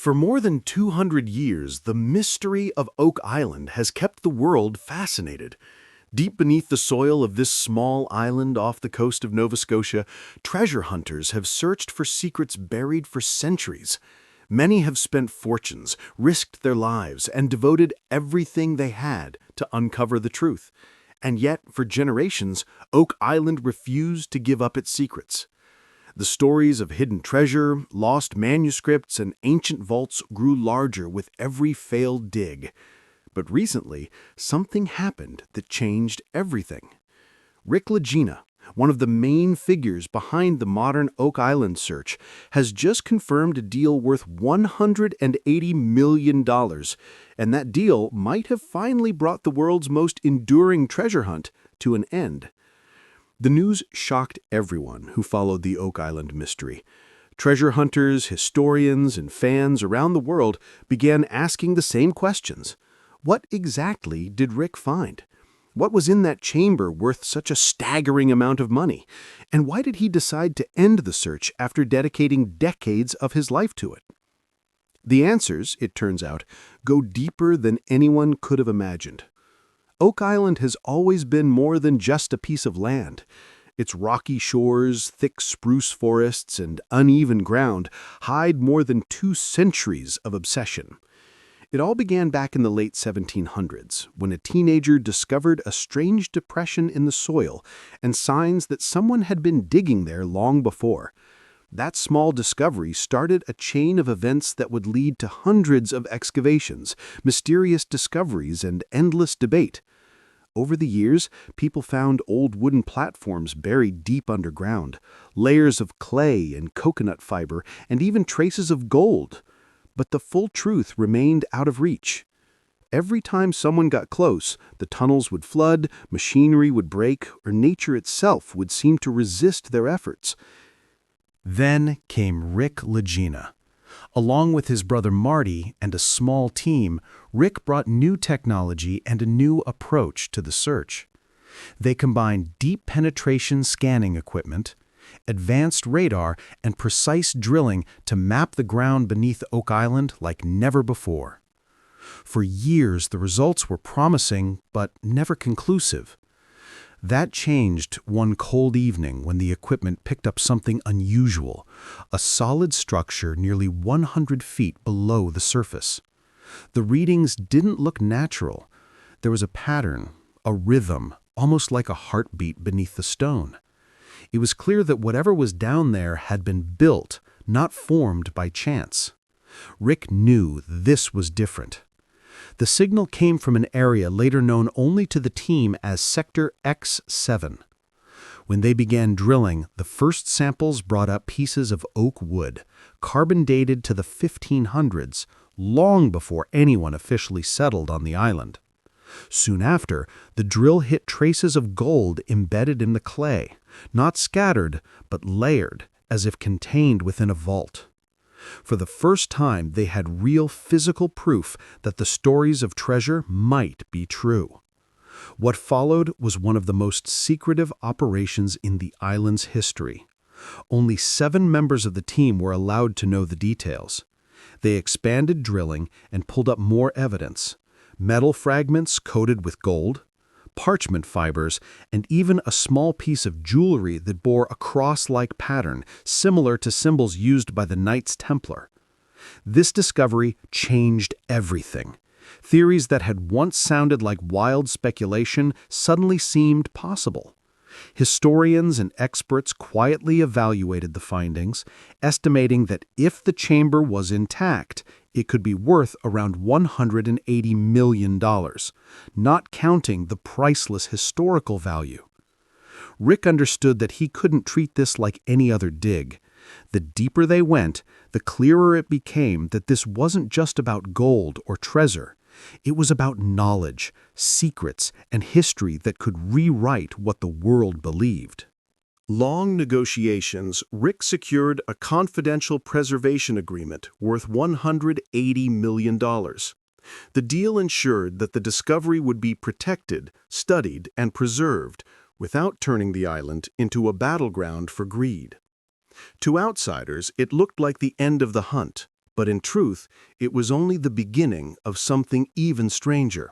For more than 200 years, the mystery of Oak Island has kept the world fascinated. Deep beneath the soil of this small island off the coast of Nova Scotia, treasure hunters have searched for secrets buried for centuries. Many have spent fortunes, risked their lives, and devoted everything they had to uncover the truth. And yet, for generations, Oak Island refused to give up its secrets. The stories of hidden treasure, lost manuscripts, and ancient vaults grew larger with every failed dig. But recently, something happened that changed everything. Rick Lagina, one of the main figures behind the modern Oak Island search, has just confirmed a deal worth $180 million, and that deal might have finally brought the world's most enduring treasure hunt to an end. The news shocked everyone who followed the Oak Island mystery. Treasure hunters, historians, and fans around the world began asking the same questions. What exactly did Rick find? What was in that chamber worth such a staggering amount of money? And why did he decide to end the search after dedicating decades of his life to it? The answers, it turns out, go deeper than anyone could have imagined. Oak Island has always been more than just a piece of land. Its rocky shores, thick spruce forests, and uneven ground hide more than 2 centuries of obsession. It all began back in the late 1700s, when a teenager discovered a strange depression in the soil and signs that someone had been digging there long before. That small discovery started a chain of events that would lead to hundreds of excavations, mysterious discoveries, and endless debate. Over the years, people found old wooden platforms buried deep underground, layers of clay and coconut fiber, and even traces of gold. But the full truth remained out of reach. Every time someone got close, the tunnels would flood, machinery would break, or nature itself would seem to resist their efforts. Then came Rick Lagina. Along with his brother Marty and a small team, Rick brought new technology and a new approach to the search. They combined deep penetration scanning equipment, advanced radar, and precise drilling to map the ground beneath Oak Island like never before. For years, the results were promising, but never conclusive. That changed one cold evening when the equipment picked up something unusual, a solid structure nearly 100 feet below the surface. The readings didn't look natural. There was a pattern, a rhythm, almost like a heartbeat beneath the stone. It was clear that whatever was down there had been built, not formed by chance. Rick knew this was different. The signal came from an area later known only to the team as Sector X7. When they began drilling, the first samples brought up pieces of oak wood, carbon dated to the 1500s, long before anyone officially settled on the island. Soon after, the drill hit traces of gold embedded in the clay, not scattered, but layered, as if contained within a vault. For the first time, they had real physical proof that the stories of treasure might be true. What followed was one of the most secretive operations in the island's history. Only 7 members of the team were allowed to know the details. They expanded drilling and pulled up more evidence: metal fragments coated with gold, parchment fibers, and even a small piece of jewelry that bore a cross-like pattern similar to symbols used by the Knights Templar. This discovery changed everything. Theories that had once sounded like wild speculation suddenly seemed possible. Historians and experts quietly evaluated the findings, estimating that if the chamber was intact, it could be worth around $180 million, not counting the priceless historical value. Rick understood that he couldn't treat this like any other dig. The deeper they went, the clearer it became that this wasn't just about gold or treasure. It was about knowledge, secrets, and history that could rewrite what the world believed. Long negotiations, Rick secured a confidential preservation agreement worth $180 million. The deal ensured that the discovery would be protected, studied, and preserved without turning the island into a battleground for greed. To outsiders, it looked like the end of the hunt. But in truth, it was only the beginning of something even stranger.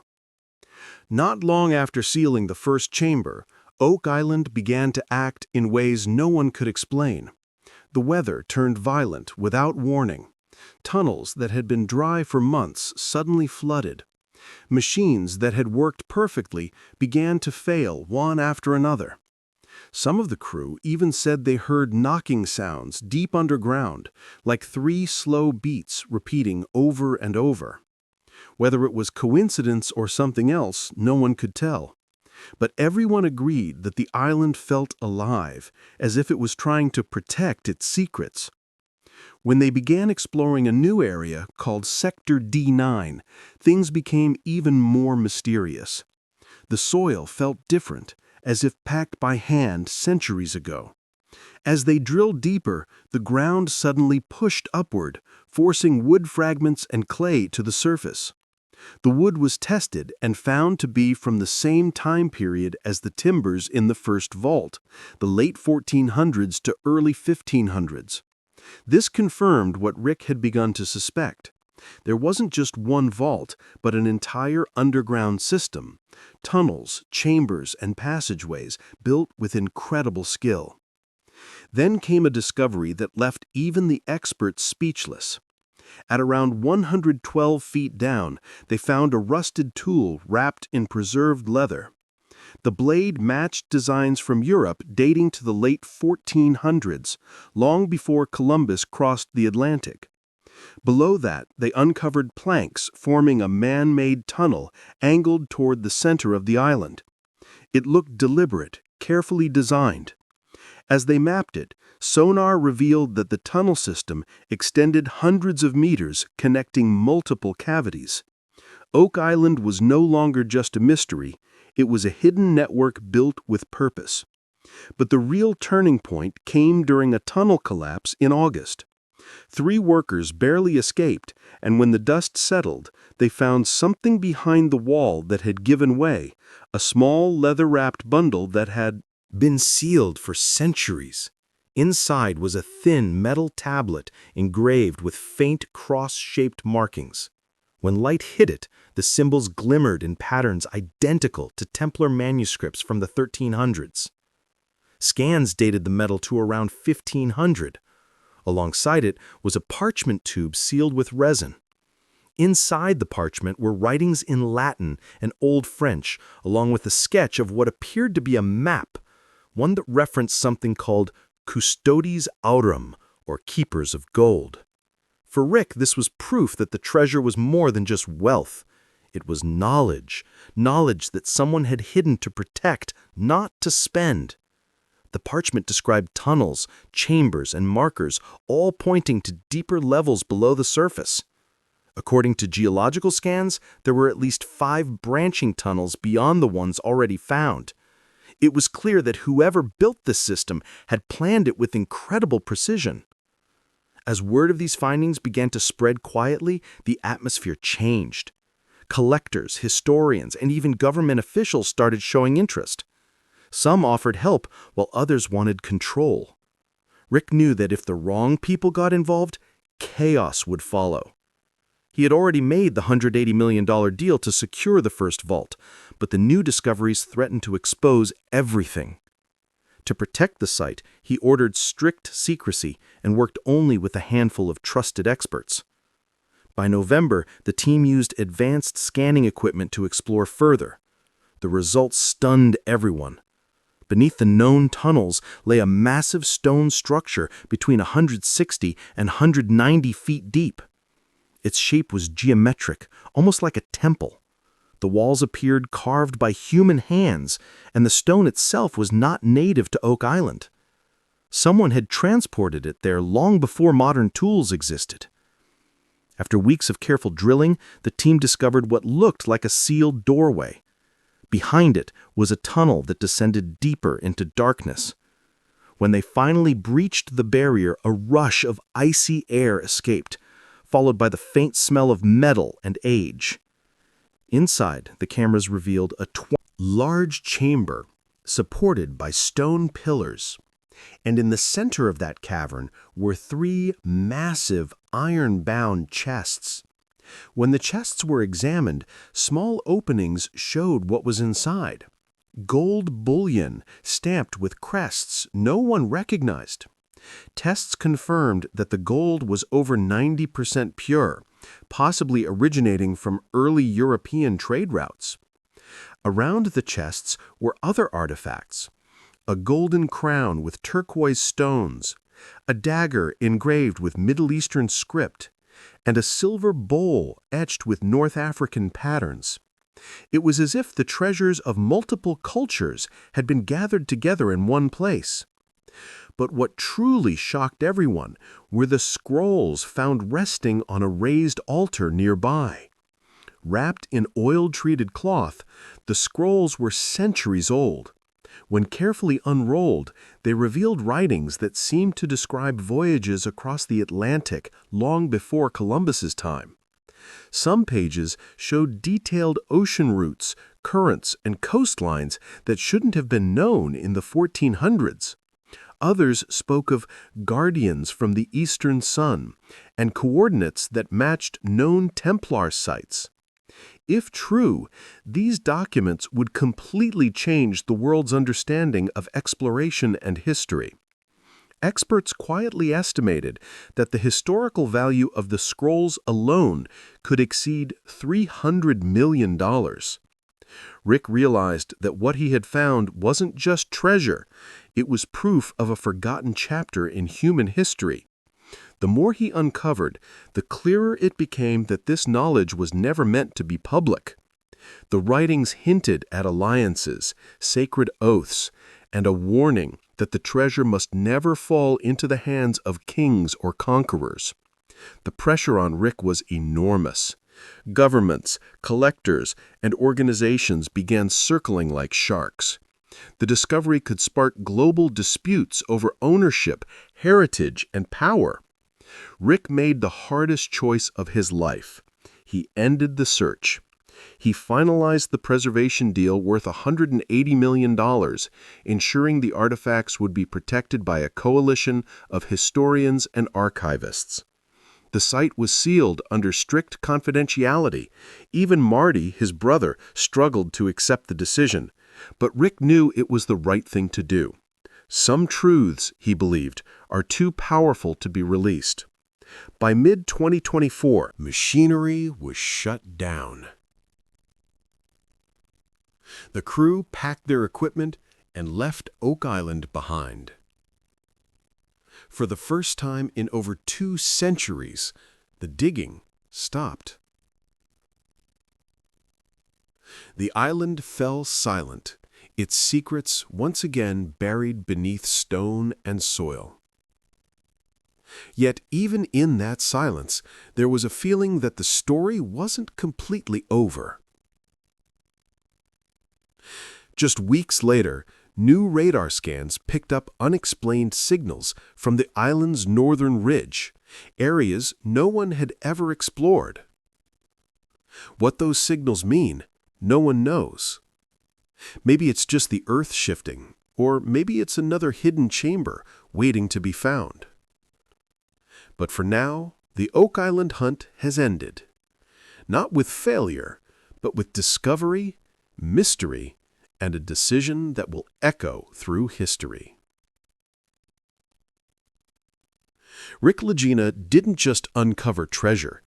Not long after sealing the first chamber, Oak Island began to act in ways no one could explain. The weather turned violent without warning. Tunnels that had been dry for months suddenly flooded. Machines that had worked perfectly began to fail one after another. Some of the crew even said they heard knocking sounds deep underground, like 3 slow beats repeating over and over. Whether it was coincidence or something else, no one could tell. But everyone agreed that the island felt alive, as if it was trying to protect its secrets. When they began exploring a new area called Sector D9, things became even more mysterious. The soil felt different, as if packed by hand centuries ago. As they drilled deeper, the ground suddenly pushed upward, forcing wood fragments and clay to the surface. The wood was tested and found to be from the same time period as the timbers in the first vault, the late 1400s to early 1500s. This confirmed what Rick had begun to suspect. There wasn't just one vault, but an entire underground system, tunnels, chambers, and passageways built with incredible skill. Then came a discovery that left even the experts speechless. At around 112 feet down, they found a rusted tool wrapped in preserved leather. The blade matched designs from Europe dating to the late 1400s, long before Columbus crossed the Atlantic. Below that, they uncovered planks forming a man-made tunnel angled toward the center of the island. It looked deliberate, carefully designed. As they mapped it, sonar revealed that the tunnel system extended hundreds of meters, connecting multiple cavities. Oak Island was no longer just a mystery, it was a hidden network built with purpose. But the real turning point came during a tunnel collapse in August. 3 workers barely escaped, and when the dust settled, they found something behind the wall that had given way, a small leather-wrapped bundle that had been sealed for centuries. Inside was a thin metal tablet engraved with faint cross-shaped markings. When light hit it, the symbols glimmered in patterns identical to Templar manuscripts from the 1300s. Scans dated the metal to around 1500. Alongside it was a parchment tube sealed with resin. Inside the parchment were writings in Latin and Old French, along with a sketch of what appeared to be a map, one that referenced something called Custodes Aurum, or Keepers of Gold. For Rick, this was proof that the treasure was more than just wealth. It was knowledge that someone had hidden to protect, not to spend. The parchment described tunnels, chambers, and markers, all pointing to deeper levels below the surface. According to geological scans, there were at least 5 branching tunnels beyond the ones already found. It was clear that whoever built this system had planned it with incredible precision. As word of these findings began to spread quietly, the atmosphere changed. Collectors, historians, and even government officials started showing interest. Some offered help, while others wanted control. Rick knew that if the wrong people got involved, chaos would follow. He had already made the $180 million deal to secure the first vault, but the new discoveries threatened to expose everything. To protect the site, he ordered strict secrecy and worked only with a handful of trusted experts. By November, the team used advanced scanning equipment to explore further. The results stunned everyone. Beneath the known tunnels lay a massive stone structure between 160 and 190 feet deep. Its shape was geometric, almost like a temple. The walls appeared carved by human hands, and the stone itself was not native to Oak Island. Someone had transported it there long before modern tools existed. After weeks of careful drilling, the team discovered what looked like a sealed doorway. Behind it was a tunnel that descended deeper into darkness. When they finally breached the barrier, a rush of icy air escaped, followed by the faint smell of metal and age. Inside, the cameras revealed a large chamber supported by stone pillars. And in the center of that cavern were 3 massive iron-bound chests. When the chests were examined, small openings showed what was inside. Gold bullion stamped with crests no one recognized. Tests confirmed that the gold was over 90% pure, possibly originating from early European trade routes. Around the chests were other artifacts: a golden crown with turquoise stones, a dagger engraved with Middle Eastern script, and a silver bowl etched with North African patterns. It was as if the treasures of multiple cultures had been gathered together in one place. But what truly shocked everyone were the scrolls found resting on a raised altar nearby. Wrapped in oil-treated cloth, the scrolls were centuries old. When carefully unrolled, they revealed writings that seemed to describe voyages across the Atlantic long before Columbus's time. Some pages showed detailed ocean routes, currents, and coastlines that shouldn't have been known in the 1400s. Others spoke of guardians from the eastern sun and coordinates that matched known Templar sites. If true, these documents would completely change the world's understanding of exploration and history. Experts quietly estimated that the historical value of the scrolls alone could exceed $300 million. Rick realized that what he had found wasn't just treasure, it was proof of a forgotten chapter in human history. The more he uncovered, the clearer it became that this knowledge was never meant to be public. The writings hinted at alliances, sacred oaths, and a warning that the treasure must never fall into the hands of kings or conquerors. The pressure on Rick was enormous. Governments, collectors, and organizations began circling like sharks. The discovery could spark global disputes over ownership, heritage, and power. Rick made the hardest choice of his life. He ended the search. He finalized the preservation deal worth $180 million, ensuring the artifacts would be protected by a coalition of historians and archivists. The site was sealed under strict confidentiality. Even Marty, his brother, struggled to accept the decision, but Rick knew it was the right thing to do. Some truths, he believed, are too powerful to be released. By mid-2024, machinery was shut down. The crew packed their equipment and left Oak Island behind. For the first time in over 2 centuries, the digging stopped. The island fell silent, its secrets once again buried beneath stone and soil. Yet even in that silence, there was a feeling that the story wasn't completely over. Just weeks later, new radar scans picked up unexplained signals from the island's northern ridge, areas no one had ever explored. What those signals mean, no one knows. Maybe it's just the Earth shifting, or maybe it's another hidden chamber waiting to be found. But for now, the Oak Island hunt has ended. Not with failure, but with discovery, mystery, and a decision that will echo through history. Rick Lagina didn't just uncover treasure.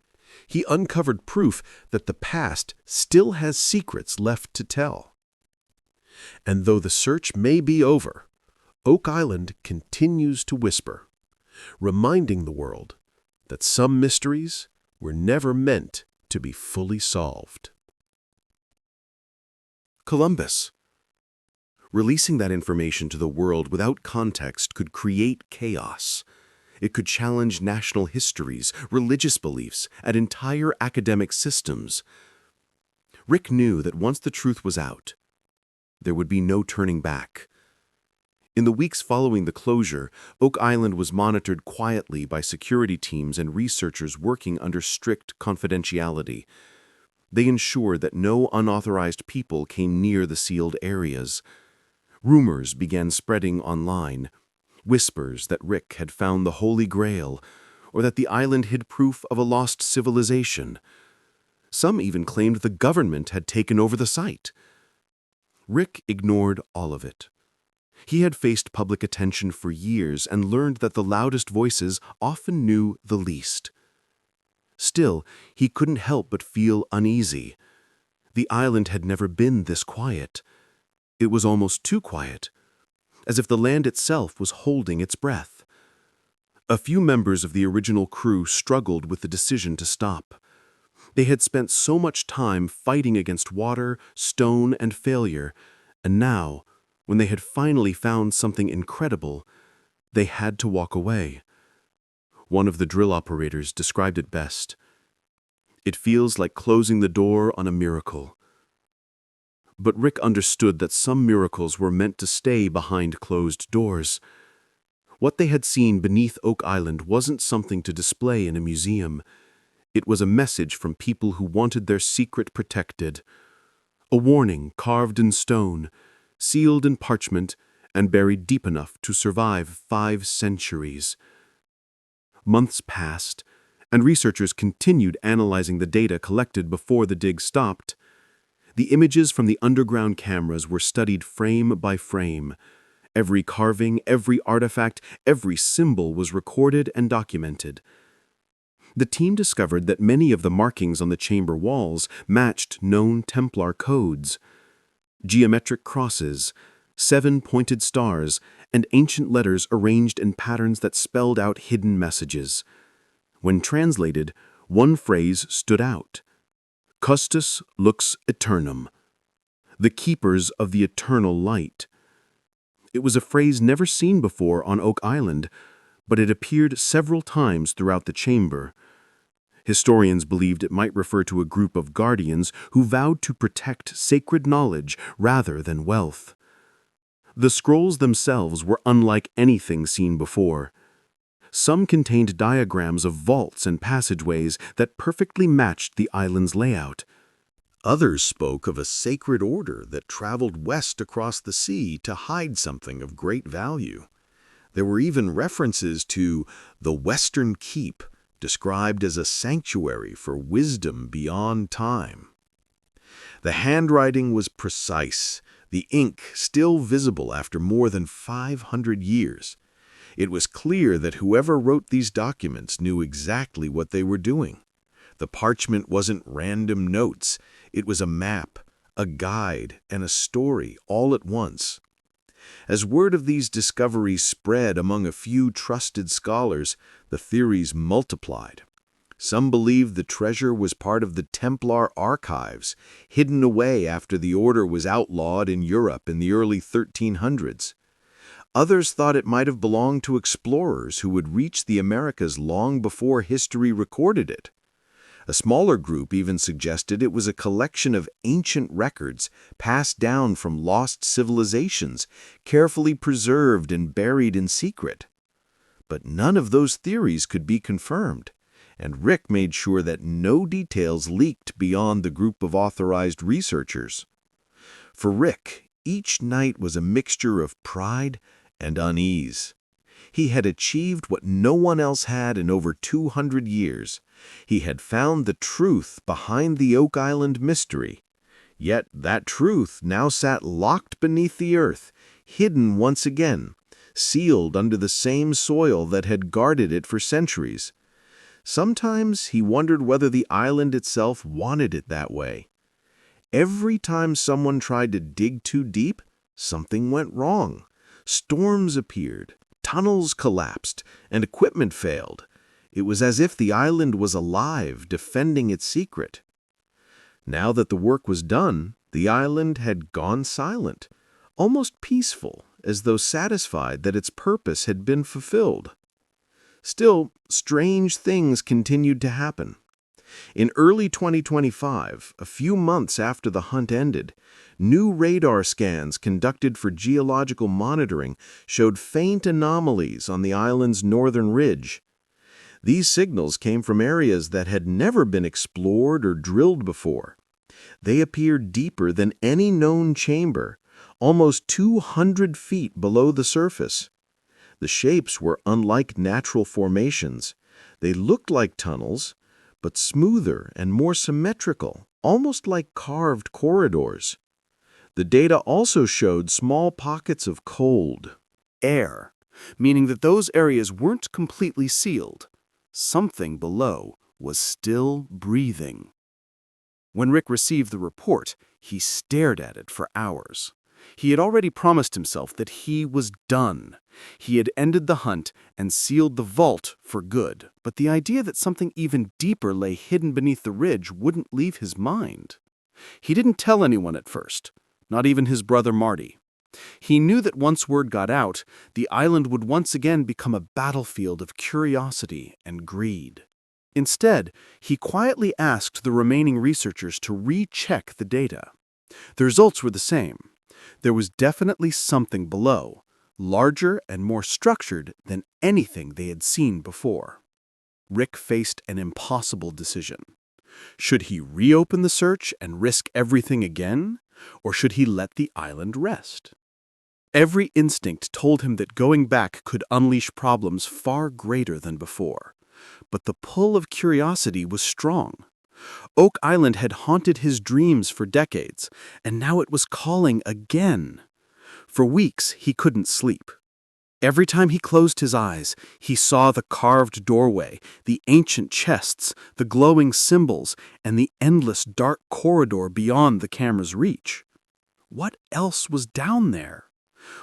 He uncovered proof that the past still has secrets left to tell. And though the search may be over, Oak Island continues to whisper, reminding the world that some mysteries were never meant to be fully solved. Columbus. Releasing that information to the world without context could create chaos. It could challenge national histories, religious beliefs, and entire academic systems. Rick knew that once the truth was out, there would be no turning back. In the weeks following the closure, Oak Island was monitored quietly by security teams and researchers working under strict confidentiality. They ensured that no unauthorized people came near the sealed areas. Rumors began spreading online. Whispers that Rick had found the Holy Grail, or that the island hid proof of a lost civilization. Some even claimed the government had taken over the site. Rick ignored all of it. He had faced public attention for years and learned that the loudest voices often knew the least. Still, he couldn't help but feel uneasy. The island had never been this quiet. It was almost too quiet, as if the land itself was holding its breath. A few members of the original crew struggled with the decision to stop. They had spent so much time fighting against water, stone, and failure, and now, when they had finally found something incredible, they had to walk away. One of the drill operators described it best. "It feels like closing the door on a miracle." But Rick understood that some miracles were meant to stay behind closed doors. What they had seen beneath Oak Island wasn't something to display in a museum. It was a message from people who wanted their secret protected. A warning carved in stone, sealed in parchment, and buried deep enough to survive 5 centuries. Months passed, and researchers continued analyzing the data collected before the dig stopped. The images from the underground cameras were studied frame by frame. Every carving, every artifact, every symbol was recorded and documented. The team discovered that many of the markings on the chamber walls matched known Templar codes. Geometric crosses, 7 pointed stars, and ancient letters arranged in patterns that spelled out hidden messages. When translated, one phrase stood out: Custos lux aeternum, the keepers of the eternal light. It was a phrase never seen before on Oak Island, but it appeared several times throughout the chamber. Historians believed it might refer to a group of guardians who vowed to protect sacred knowledge rather than wealth. The scrolls themselves were unlike anything seen before. Some contained diagrams of vaults and passageways that perfectly matched the island's layout. Others spoke of a sacred order that traveled west across the sea to hide something of great value. There were even references to the Western Keep, described as a sanctuary for wisdom beyond time. The handwriting was precise, the ink still visible after more than 500 years. It was clear that whoever wrote these documents knew exactly what they were doing. The parchment wasn't random notes. It was a map, a guide, and a story all at once. As word of these discoveries spread among a few trusted scholars, the theories multiplied. Some believed the treasure was part of the Templar archives, hidden away after the order was outlawed in Europe in the early 1300s. Others thought it might have belonged to explorers who would reach the Americas long before history recorded it. A smaller group even suggested it was a collection of ancient records passed down from lost civilizations, carefully preserved and buried in secret. But none of those theories could be confirmed, and Rick made sure that no details leaked beyond the group of authorized researchers. For Rick, each night was a mixture of pride and unease. He had achieved what no one else had in over 200 years. He had found the truth behind the Oak Island mystery. Yet that truth now sat locked beneath the earth, hidden once again, sealed under the same soil that had guarded it for centuries. Sometimes he wondered whether the island itself wanted it that way. Every time someone tried to dig too deep, something went wrong. Storms appeared, tunnels collapsed, and equipment failed. It was as if the island was alive, defending its secret. Now that the work was done, the island had gone silent, almost peaceful, as though satisfied that its purpose had been fulfilled. Still, strange things continued to happen. In early 2025, a few months after the hunt ended, new radar scans conducted for geological monitoring showed faint anomalies on the island's northern ridge. These signals came from areas that had never been explored or drilled before. They appeared deeper than any known chamber, almost 200 feet below the surface. The shapes were unlike natural formations. They looked like tunnels, but smoother and more symmetrical, almost like carved corridors. The data also showed small pockets of cold air, meaning that those areas weren't completely sealed. Something below was still breathing. When Rick received the report, he stared at it for hours. He had already promised himself that he was done. He had ended the hunt and sealed the vault for good, but the idea that something even deeper lay hidden beneath the ridge wouldn't leave his mind. He didn't tell anyone at first, not even his brother Marty. He knew that once word got out, the island would once again become a battlefield of curiosity and greed. Instead, he quietly asked the remaining researchers to recheck the data. The results were the same. There was definitely something below, larger and more structured than anything they had seen before. Rick faced an impossible decision. Should he reopen the search and risk everything again, or should he let the island rest? Every instinct told him that going back could unleash problems far greater than before. But the pull of curiosity was strong. Oak Island had haunted his dreams for decades, and now it was calling again. For weeks, he couldn't sleep. Every time he closed his eyes, he saw the carved doorway, the ancient chests, the glowing symbols, and the endless dark corridor beyond the camera's reach. What else was down there?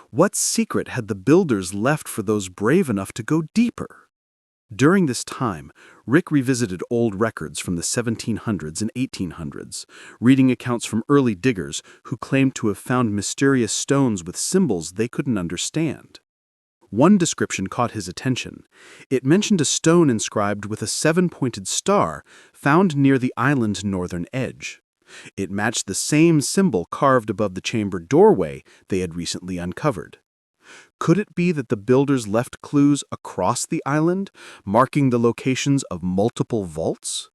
What secret had the builders left for those brave enough to go deeper? During this time, Rick revisited old records from the 1700s and 1800s, reading accounts from early diggers who claimed to have found mysterious stones with symbols they couldn't understand. One description caught his attention. It mentioned a stone inscribed with a 7-pointed star found near the island's northern edge. It matched the same symbol carved above the chamber doorway they had recently uncovered. Could it be that the builders left clues across the island, marking the locations of multiple vaults?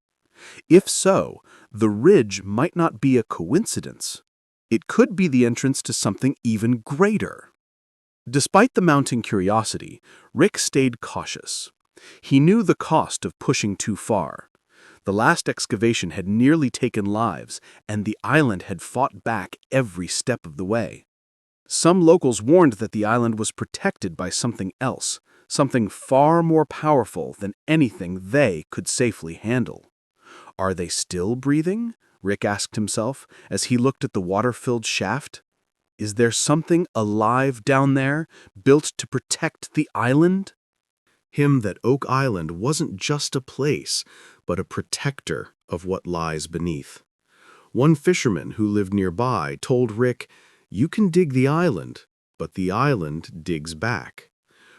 If so, the ridge might not be a coincidence. It could be the entrance to something even greater. Despite the mounting curiosity, Rick stayed cautious. He knew the cost of pushing too far. The last excavation had nearly taken lives, and the island had fought back every step of the way. Some locals warned that the island was protected by something else, something far more powerful than anything they could safely handle. Are they still breathing? Rick asked himself as he looked at the water-filled shaft. Is there something alive down there, built to protect the island? Him that Oak Island wasn't just a place, but a protector of what lies beneath. One fisherman who lived nearby told Rick, "You can dig the island, but the island digs back."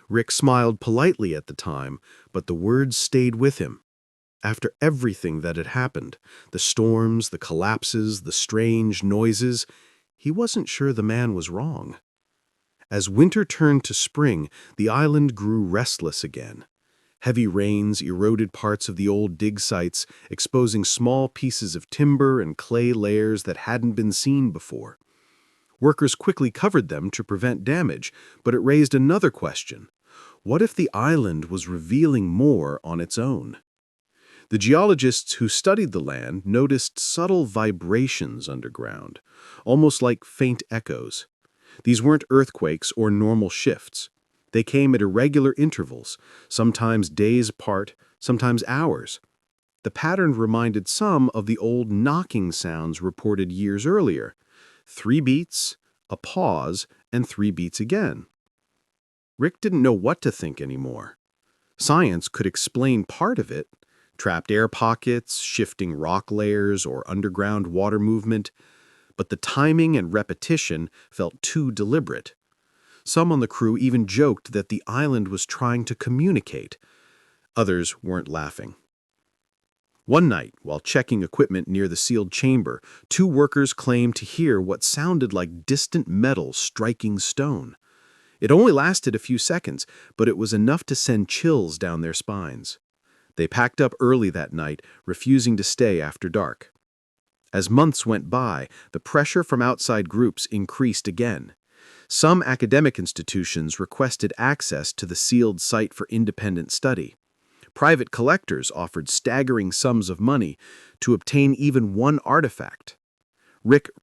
Rick smiled politely at the time, but the words stayed with him. After everything that had happened, the storms, the collapses, the strange noises, he wasn't sure the man was wrong. As winter turned to spring, the island grew restless again. Heavy rains eroded parts of the old dig sites, exposing small pieces of timber and clay layers that hadn't been seen before. Workers quickly covered them to prevent damage, but it raised another question. What if the island was revealing more on its own? The geologists who studied the land noticed subtle vibrations underground, almost like faint echoes. These weren't earthquakes or normal shifts. They came at irregular intervals, sometimes days apart, sometimes hours. The pattern reminded some of the old knocking sounds reported years earlier. 3 beats, a pause, and 3 beats again. Rick didn't know what to think anymore. Science could explain part of it, trapped air pockets, shifting rock layers, or underground water movement, but the timing and repetition felt too deliberate. Some on the crew even joked that the island was trying to communicate. Others weren't laughing. One night, while checking equipment near the sealed chamber, 2 workers claimed to hear what sounded like distant metal striking stone. It only lasted a few seconds, but it was enough to send chills down their spines. They packed up early that night, refusing to stay after dark. As months went by, the pressure from outside groups increased again. Some academic institutions requested access to the sealed site for independent study. Private collectors offered staggering sums of money to obtain even one artifact. Rick